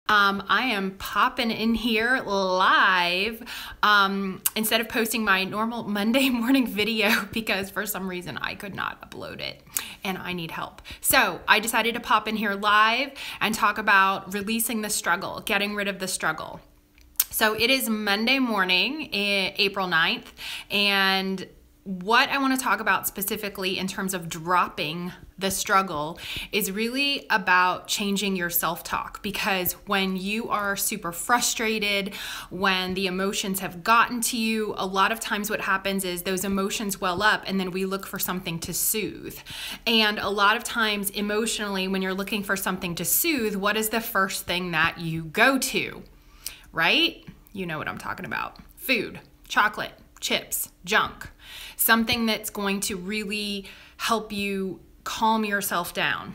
I am popping in here live instead of posting my normal Monday morning video because for some reason I could not upload it and I need help. So I decided to pop in here live and talk about releasing the struggle, getting rid of the struggle. So it is Monday morning, April 9th, and what I want to talk about specifically in terms of dropping the struggle is really about changing your self-talk, because when you are super frustrated, when the emotions have gotten to you, a lot of times what happens is those emotions well up and then we look for something to soothe. And a lot of times emotionally, when you're looking for something to soothe, what is the first thing that you go to, right? You know what I'm talking about. Food, chocolate, chips, junk. Something that's going to really help you calm yourself down.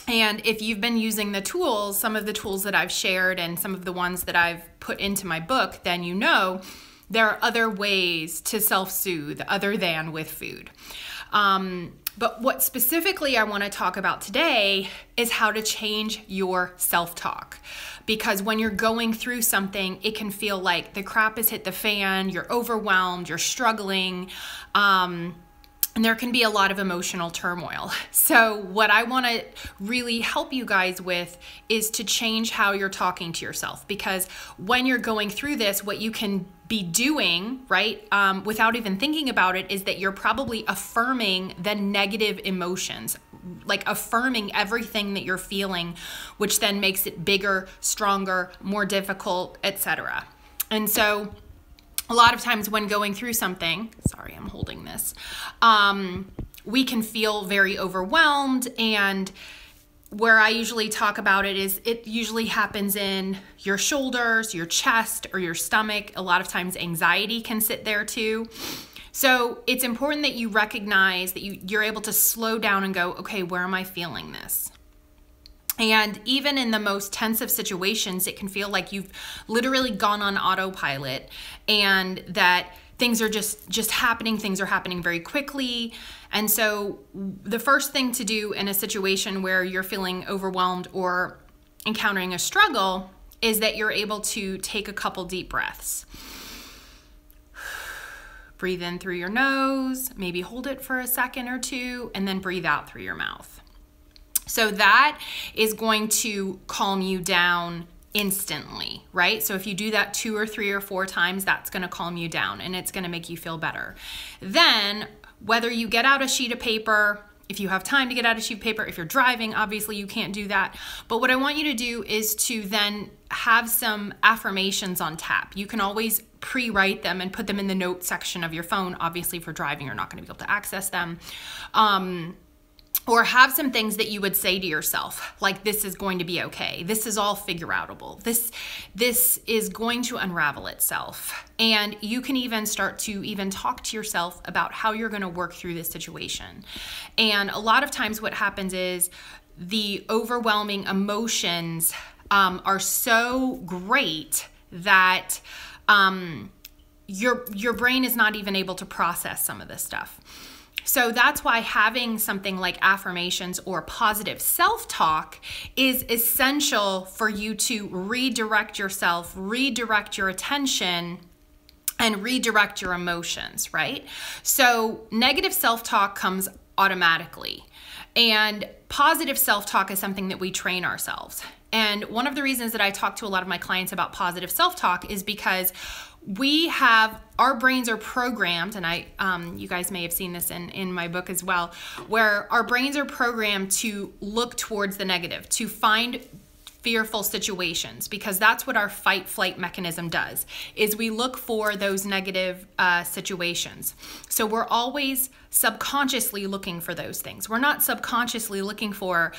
And if you've been using the tools, some of the tools that I've shared and some of the ones that I've put into my book, then you know there are other ways to self-soothe other than with food. But what specifically I want to talk about today is how to change your self-talk. Because when you're going through something, it can feel like the crap has hit the fan, you're overwhelmed, you're struggling, and there can be a lot of emotional turmoil. So what I want to really help you guys with is to change how you're talking to yourself. Because when you're going through this, what you can be doing, right, without even thinking about it, is that you're probably affirming the negative emotions, like affirming everything that you're feeling, which then makes it bigger, stronger, more difficult, etc. And so a lot of times when going through something, sorry, I'm holding this, we can feel very overwhelmed, and where I usually talk about it is it usually happens in your shoulders, your chest, or your stomach. A lot of times anxiety can sit there too. So it's important that you recognize that you're able to slow down and go, okay, where am I feeling this? And even in the most tense of situations, it can feel like you've literally gone on autopilot and that things are just happening. Things are happening very quickly. And so the first thing to do in a situation where you're feeling overwhelmed or encountering a struggle is that you're able to take a couple deep breaths. Breathe in through your nose, maybe hold it for a second or two, and then breathe out through your mouth. So that is going to calm you down instantly, right? So if you do that 2 or 3 or 4 times, that's going to calm you down and it's going to make you feel better. Then whether you get out a sheet of paper, if you have time to get out a sheet of paper, if you're driving, obviously you can't do that. But what I want you to do is to then have some affirmations on tap. You can always pre-write them and put them in the notes section of your phone. Obviously, if you're driving, you're not going to be able to access them. Or have some things that you would say to yourself, like, this is going to be okay. This is all figure-outable. This is going to unravel itself. And you can even start to even talk to yourself about how you're going to work through this situation. And a lot of times what happens is the overwhelming emotions are so great that your brain is not even able to process some of this stuff. So that's why having something like affirmations or positive self-talk is essential for you to redirect yourself, redirect your attention, and redirect your emotions, right? So negative self-talk comes automatically, and positive self-talk is something that we train ourselves. And one of the reasons that I talk to a lot of my clients about positive self-talk is because our brains are programmed, and you guys may have seen this in my book as well, where our brains are programmed to look towards the negative, to find fearful situations, because that's what our fight flight mechanism does, is we look for those negative situations. So we're always subconsciously looking for those things. We're not subconsciously looking for,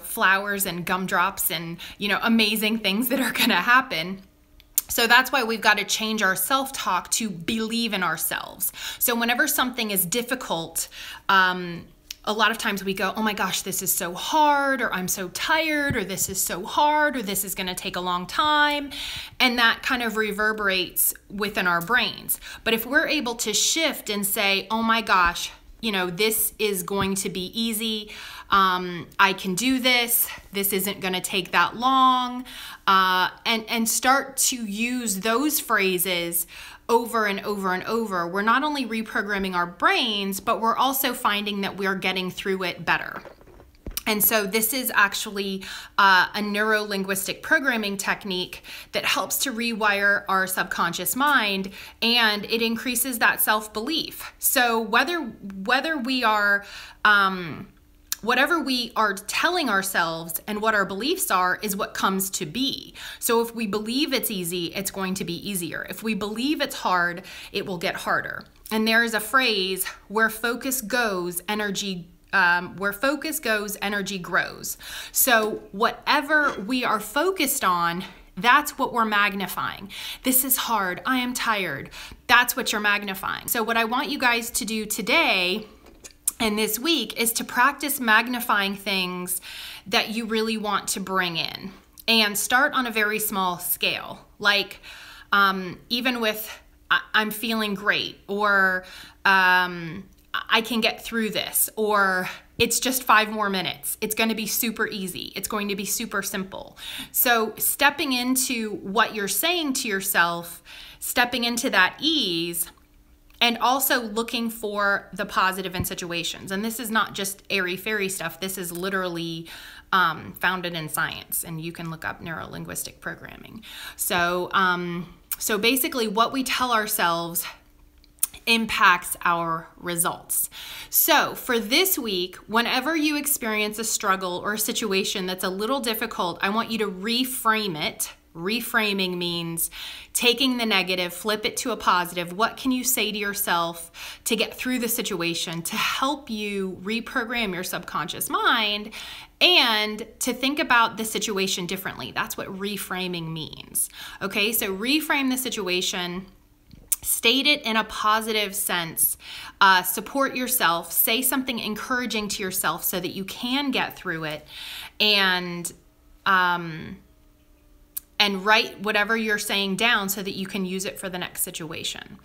flowers and gumdrops and, amazing things that are going to happen. So that's why we've got to change our self-talk to believe in ourselves. So whenever something is difficult, a lot of times we go, oh my gosh, this is so hard, or I'm so tired, or this is so hard, or this is going to take a long time. And that kind of reverberates within our brains. But if we're able to shift and say, oh my gosh, you know, this is going to be easy. I can do this. This isn't going to take that long. And start to use those phrases over and over and over. We're not only reprogramming our brains, but we're also finding that we're getting through it better. And so this is actually a neuro-linguistic programming technique that helps to rewire our subconscious mind, and it increases that self-belief. So whether we are, whatever we are telling ourselves and what our beliefs are is what comes to be. So if we believe it's easy, it's going to be easier. If we believe it's hard, it will get harder. And there is a phrase, where focus goes, energy grows. So whatever we are focused on, that's what we're magnifying. This is hard. I am tired. That's what you're magnifying. So what I want you guys to do today and this week is to practice magnifying things that you really want to bring in, and start on a very small scale. Like even with I'm feeling great, or I can get through this, or it's just 5 more minutes. It's going to be super easy. It's going to be super simple. So stepping into what you're saying to yourself, stepping into that ease, and also looking for the positive in situations. And this is not just airy-fairy stuff. This is literally founded in science, and you can look up neuro-linguistic programming. So, so basically what we tell ourselves impacts our results. So for this week, whenever you experience a struggle or a situation that's a little difficult, I want you to reframe it. Reframing means taking the negative, flip it to a positive. What can you say to yourself to get through the situation, to help you reprogram your subconscious mind and to think about the situation differently? That's what reframing means. Okay, so reframe the situation. State it in a positive sense. Support yourself. Say something encouraging to yourself so that you can get through it, and write whatever you're saying down so that you can use it for the next situation.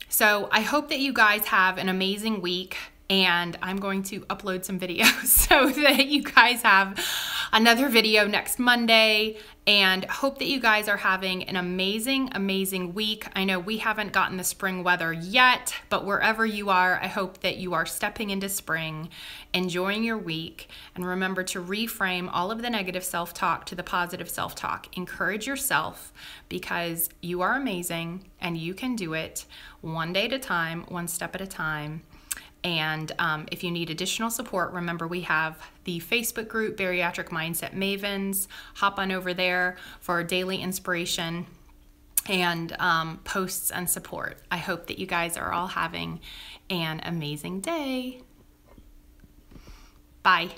So I hope that you guys have an amazing week, and I'm going to upload some videos so that you guys have another video next Monday, and hope that you guys are having an amazing week. I know we haven't gotten the spring weather yet, but wherever you are, I hope that you are stepping into spring, enjoying your week, and remember to reframe all of the negative self-talk to the positive self-talk. Encourage yourself, because you are amazing and you can do it one day at a time, one step at a time. And if you need additional support, remember we have the Facebook group, Bariatric Mindset Mavens. Hop on over there for daily inspiration and posts and support. I hope that you guys are all having an amazing day. Bye.